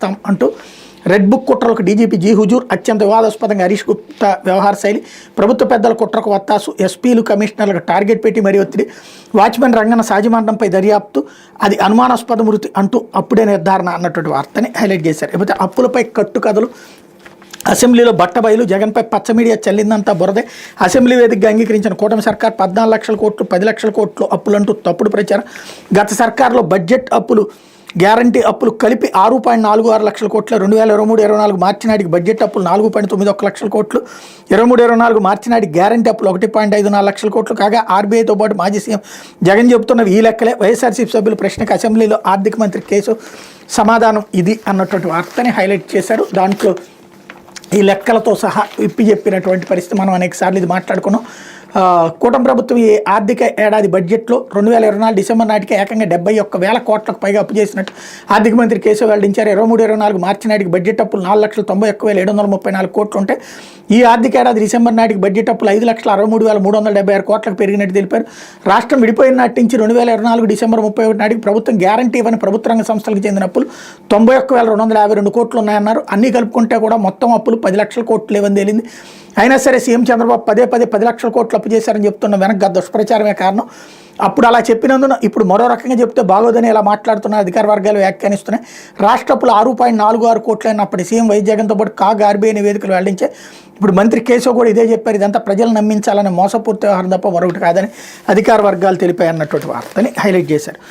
అంటూ red book కుట్రలకు DGP జీ హుజూర్, అత్యంత వివాదాస్పదంగా హరీష్ గుప్తా వ్యవహార శైలి, ప్రభుత్వ పెద్దల కుట్రకు వత్తాసు, ఎస్పీలు కమిషనర్లకు టార్గెట్ పెట్టి మరీ ఒత్తిడి, వాచ్మెన్ రంగన సాజిమండంపై దర్యాప్తు, అది అనుమానాస్పద మృతి అంటూ అప్పుడే నిర్ధారణ అన్నటువంటి వార్తని హైలైట్ చేశారు. లేకపోతే అప్పులపై కట్టుకథలు, అసెంబ్లీలో బట్టబయలు, జగన్పై పచ్చ మీడియా చల్లిందంతా బురదే, అసెంబ్లీ వేదికగా అంగీకరించిన కూటమి సర్కార్ 14 లక్షల కోట్లు 10 లక్షల కోట్లు అప్పులంటూ తప్పుడు ప్రచారం, గత సర్కార్లో బడ్జెట్ అప్పులు గ్యారంటీ అప్పులు కలిపి 6.46 లక్షల కోట్ల, 2023-24 మార్చి నాటికి బడ్జెట్ అప్పులు 4.91 లక్షల కోట్లు, 23-24 మార్చి నాటికి గ్యారంటీ అప్పులు 1.54 లక్షల కోట్లు కాగా ఆర్బీఐతో పాటు మాజీ సీఎం జగన్ చెబుతున్నవి ఈ లెక్కలే. వైఎస్ఆర్సీపీ సభ్యుల ప్రశ్నకు అసెంబ్లీలో ఆర్థిక మంత్రి కేసు సమాధానం ఇది అన్నటువంటి వార్తని హైలైట్ చేశారు. దాంట్లో ఈ లెక్కలతో సహా విప్పి చెప్పినటువంటి పరిస్థితి మనం అనేకసార్లు ఇది మాట్లాడుకున్నాం. కూటమి ప్రభుత్వం ఈ ఆర్థిక ఏడాది బడ్జెట్లో 2024 డిసెంబర్ నాటికి ఏకంగా 71,000 కోట్లకు పైగా అప్పు చేసినట్టు ఆర్థిక మంత్రి కేశవ్ వెల్లడించారు. 23-24 మార్చి నాటికి బడ్జెట్ అప్పులు 4,91,734 కోట్లు ఉంటే ఈ ఆర్థిక ఏడాది డిసెంబర్ నాటికి బడ్జెట్ అప్పులు 5,63,376 కోట్లకు పెరిగినట్టు తెలిపారు. రాష్ట్రం విడిపోయిన నాటి నుంచి 2024 డిసెంబర్ 31 నాటికి ప్రభుత్వం గ్యారంటీ ఇవ్వని ప్రభుత్వ రంగ సంస్థలకు చెందిన అప్పులు 91,252 కోట్లు ఉన్నాయన్నారు. అన్నీ కలుపుకుంటే కూడా మొత్తం అప్పులు 10 లక్షల కోట్లు లేవని తేలింది. అయినా సరే సీఎం చంద్రబాబు పదే 10 లక్షల కోట్లు అప్పు చేశారని చెప్తున్న వెనక దుష్ప్రచారమే కారణం. అప్పుడు అలా చెప్పినందున ఇప్పుడు మరో రకంగా చెప్తే బాగోదని ఇలా మాట్లాడుతున్న అధికార వర్గాలు వ్యాఖ్యానిస్తున్నాయి. రాష్ట్ర అప్పులు 6.46 కోట్లైన అప్పటి సీఎం వైఎస్ జగన్తో పాటు కాగ్ ఆర్బీఐ నివేదికలు వెల్లడించాయి. ఇప్పుడు మంత్రి కేశవ్ కూడా ఇదే చెప్పారు. ఇదంతా ప్రజలు నమ్మించాలని మోసపూర్తి వ్యవహారం తప్ప మరొకటి కాదని అధికార వర్గాలు తెలిపాయి అన్నటువంటి వార్తని హైలైట్ చేశారు.